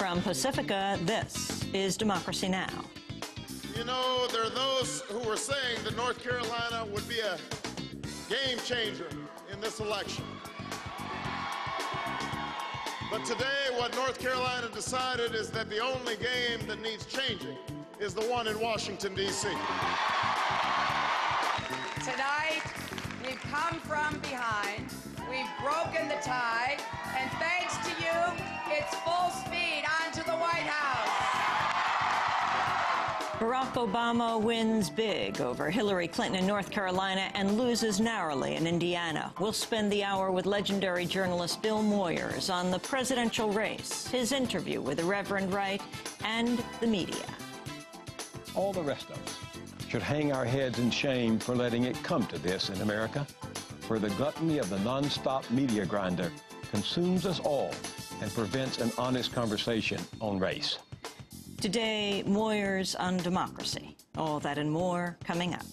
From Pacifica, this is Democracy Now! You know, there are those who were saying that North Carolina would be a game changer in this election. But today, what North Carolina decided is that the only game that needs changing is the one in Washington, D.C. Tonight, we've come from behind, we've broken the tie, and thanks to you, it's full speed onto the White House. Barack Obama wins big over Hillary Clinton in North Carolina and loses narrowly in Indiana. We'll spend the hour with legendary journalist Bill Moyers on the presidential race, his interview with the Reverend Wright, and the media. All the rest of us should hang our heads in shame for letting it come to this in America, for the gluttony of the nonstop media grinder consumes us all and prevents an honest conversation on race. Today, Moyers on democracy. All that and more coming up.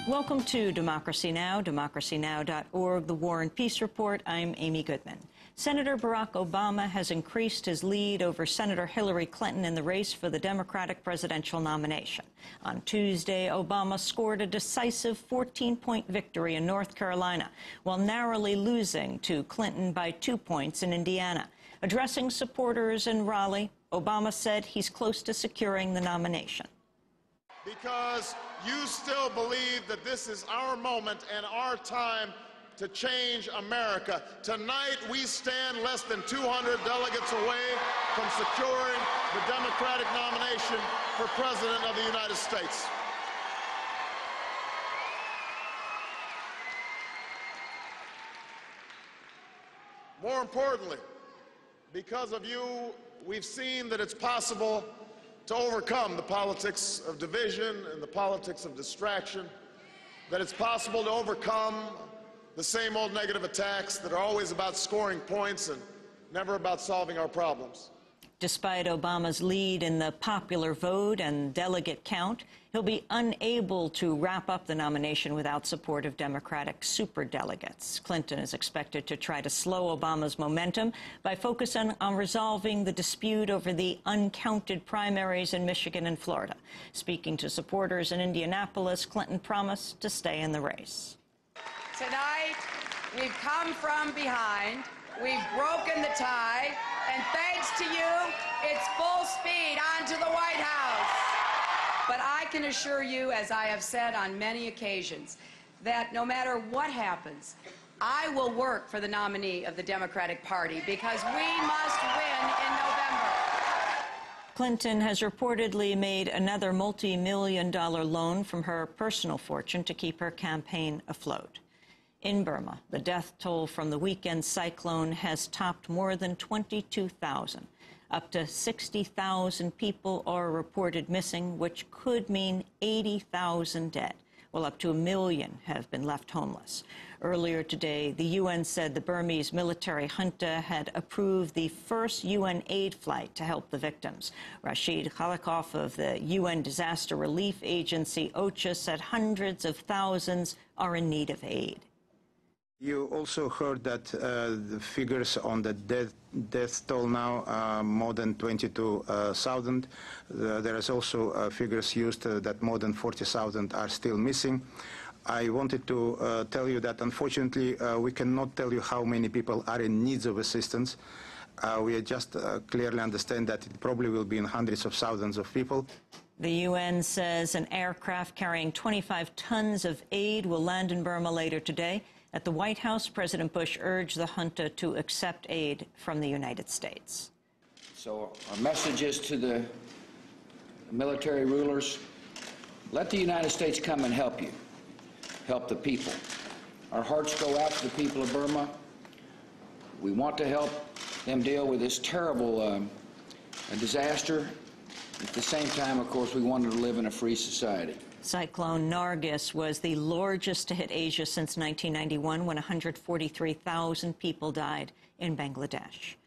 Welcome to Democracy Now!, democracynow.org, the War and Peace Report. I'm Amy Goodman. Senator Barack Obama has increased his lead over Senator Hillary Clinton in the race for the Democratic presidential nomination. On Tuesday, Obama scored a decisive 14-point victory in North Carolina, while narrowly losing to Clinton by 2 points in Indiana. Addressing supporters in Raleigh, Obama said he's close to securing the nomination. Because you still believe that this is our moment and our time to change America. Tonight, we stand less than 200 delegates away from securing the Democratic nomination for President of the United States. More importantly, because of you, we've seen that it's possible to overcome the politics of division and the politics of distraction, that it's possible to overcome the same old negative attacks that are always about scoring points and never about solving our problems. Despite Obama's lead in the popular vote and delegate count, he'll be unable to wrap up the nomination without support of Democratic superdelegates. Clinton is expected to try to slow Obama's momentum by focusing on resolving the dispute over the uncounted primaries in Michigan and Florida. Speaking to supporters in Indianapolis, Clinton promised to stay in the race. Tonight, we've come from behind, we've broken the tie, and thanks to you, it's full speed onto the White House. But I can assure you, as I have said on many occasions, that no matter what happens, I will work for the nominee of the Democratic Party because we must win in November. Clinton has reportedly made another multi-million-dollar loan from her personal fortune to keep her campaign afloat. In Burma, the death toll from the weekend cyclone has topped more than 22,000. Up to 60,000 people are reported missing, which could mean 80,000 dead, while up to 1 million have been left homeless. Earlier today, the UN said the Burmese military junta had approved the first UN aid flight to help the victims. Rashid Khalikoff of the UN Disaster Relief Agency, OCHA, said hundreds of thousands are in need of aid. You also heard that the figures on the death toll now are more than 22,000. There is also figures used that more than 40,000 are still missing. I wanted to tell you that unfortunately we cannot tell you how many people are in need of assistance. We just clearly understand that it probably will be in hundreds of thousands of people. The UN says an aircraft carrying 25 tons of aid will land in Burma later today. At the White House, President Bush urged the junta to accept aid from the United States. So our message is to the military rulers, let the United States come and help you, help the people. Our hearts go out to the people of Burma. We want to help them deal with this terrible disaster. At the same time, of course, we wanted to live in a free society. Cyclone Nargis was the largest to hit Asia since 1991, when 143,000 people died in Bangladesh.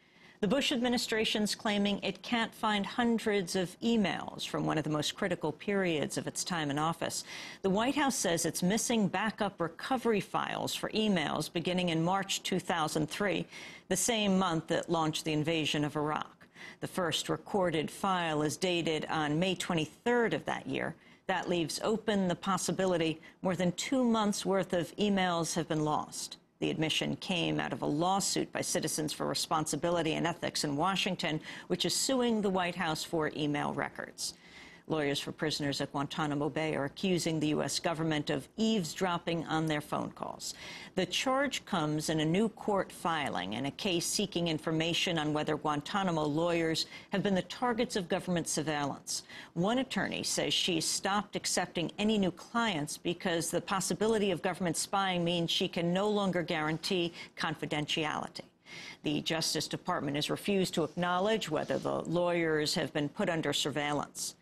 The Bush administration's claiming it can't find hundreds of emails from one of the most critical periods of its time in office. The White House says it's missing backup recovery files for emails beginning in March 2003, the same month that launched the invasion of Iraq. The first recorded file is dated on May 23rd of that year. That leaves open the possibility more than 2 months' worth of emails have been lost. The admission came out of a lawsuit by Citizens for Responsibility and Ethics in Washington, which is suing the White House for email records. Lawyers for prisoners at Guantanamo Bay are accusing the U.S. government of eavesdropping on their phone calls. The charge comes in a new court filing in a case seeking information on whether Guantanamo lawyers have been the targets of government surveillance. One attorney says she stopped accepting any new clients because the possibility of government spying means she can no longer guarantee confidentiality. The Justice Department has refused to acknowledge whether the lawyers have been put under surveillance.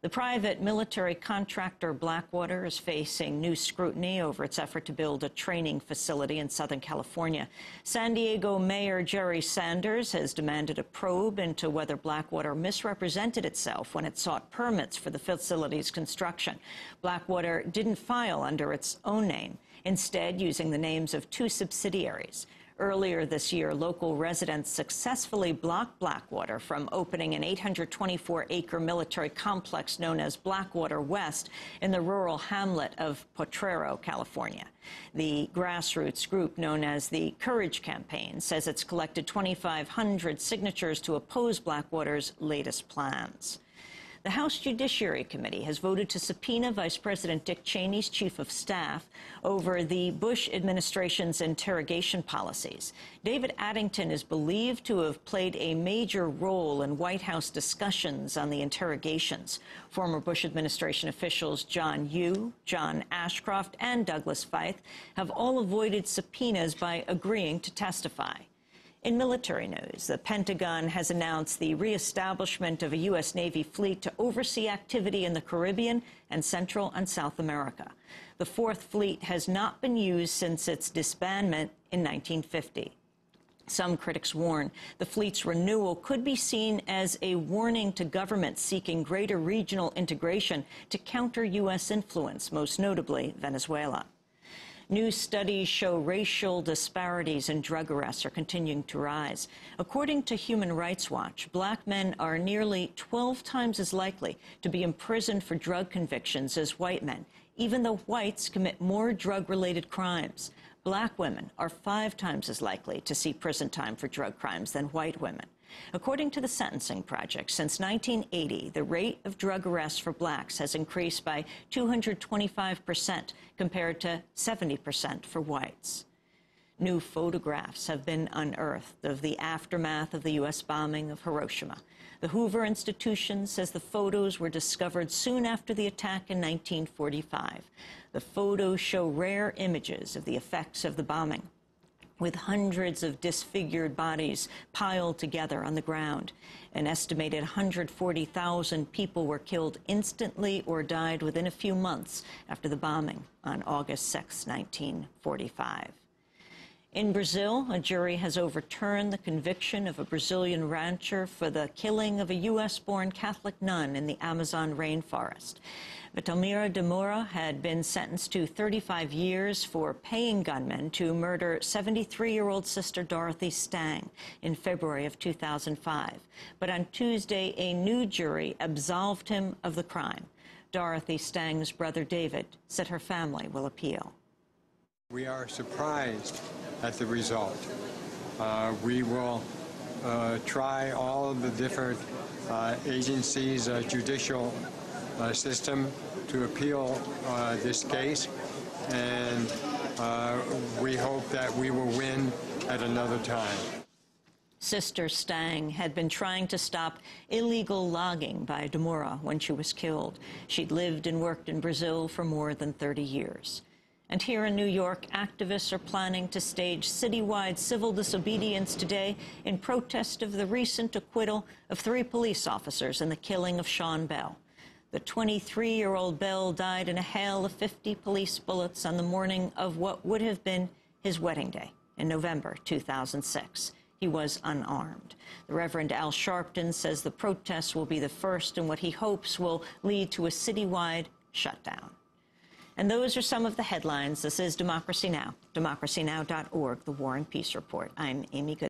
The private military contractor Blackwater is facing new scrutiny over its effort to build a training facility in Southern California. San Diego Mayor Jerry Sanders has demanded a probe into whether Blackwater misrepresented itself when it sought permits for the facility's construction. Blackwater didn't file under its own name, instead using the names of 2 subsidiaries. Earlier this year, local residents successfully blocked Blackwater from opening an 824-acre military complex known as Blackwater West in the rural hamlet of Potrero, California. The grassroots group known as the Courage Campaign says it's collected 2,500 signatures to oppose Blackwater's latest plans. The House Judiciary Committee has voted to subpoena Vice President Dick Cheney's chief of staff over the Bush administration's interrogation policies. David Addington is believed to have played a major role in White House discussions on the interrogations. Former Bush administration officials John Yoo, John Ashcroft, and Douglas Feith have all avoided subpoenas by agreeing to testify. In military news, the Pentagon has announced the reestablishment of a U.S. Navy fleet to oversee activity in the Caribbean and Central and South America. The 4th Fleet has not been used since its disbandment in 1950. Some critics warn the fleet's renewal could be seen as a warning to governments seeking greater regional integration to counter U.S. influence, most notably Venezuela. New studies show racial disparities in drug arrests are continuing to rise. According to Human Rights Watch, black men are nearly 12 times as likely to be imprisoned for drug convictions as white men, even though whites commit more drug-related crimes. Black women are 5 times as likely to see prison time for drug crimes than white women. According to the Sentencing Project, since 1980, the rate of drug arrests for blacks has increased by 225% compared to 70% for whites. New photographs have been unearthed of the aftermath of the U.S. bombing of Hiroshima. The Hoover Institution says the photos were discovered soon after the attack in 1945. The photos show rare images of the effects of the bombing, with hundreds of disfigured bodies piled together on the ground. An estimated 140,000 people were killed instantly or died within a few months after the bombing on August 6, 1945. In Brazil, a jury has overturned the conviction of a Brazilian rancher for the killing of a U.S.-born Catholic nun in the Amazon rainforest. Vitalmira de Moura had been sentenced to 35 years for paying gunmen to murder 73-year-old Sister Dorothy Stang in February of 2005. But on Tuesday, a new jury absolved him of the crime. Dorothy Stang's brother David said her family will appeal. We are surprised at the result. We will try all of the different agencies, judicial system to appeal this case, and we hope that we will win at another time. Sister Stang had been trying to stop illegal logging by de Moura when she was killed. She'd lived and worked in Brazil for more than 30 years. And here in New York, activists are planning to stage citywide civil disobedience today in protest of the recent acquittal of 3 police officers in the killing of Sean Bell. The 23-year-old Bell died in a hail of 50 police bullets on the morning of what would have been his wedding day in November 2006. He he was unarmed. The Reverend Al Sharpton says the protests will be the first in what he hopes will lead to a citywide shutdown. And those are some of the headlines. This is Democracy Now!, democracynow.org, The War and Peace Report. I'm Amy Good.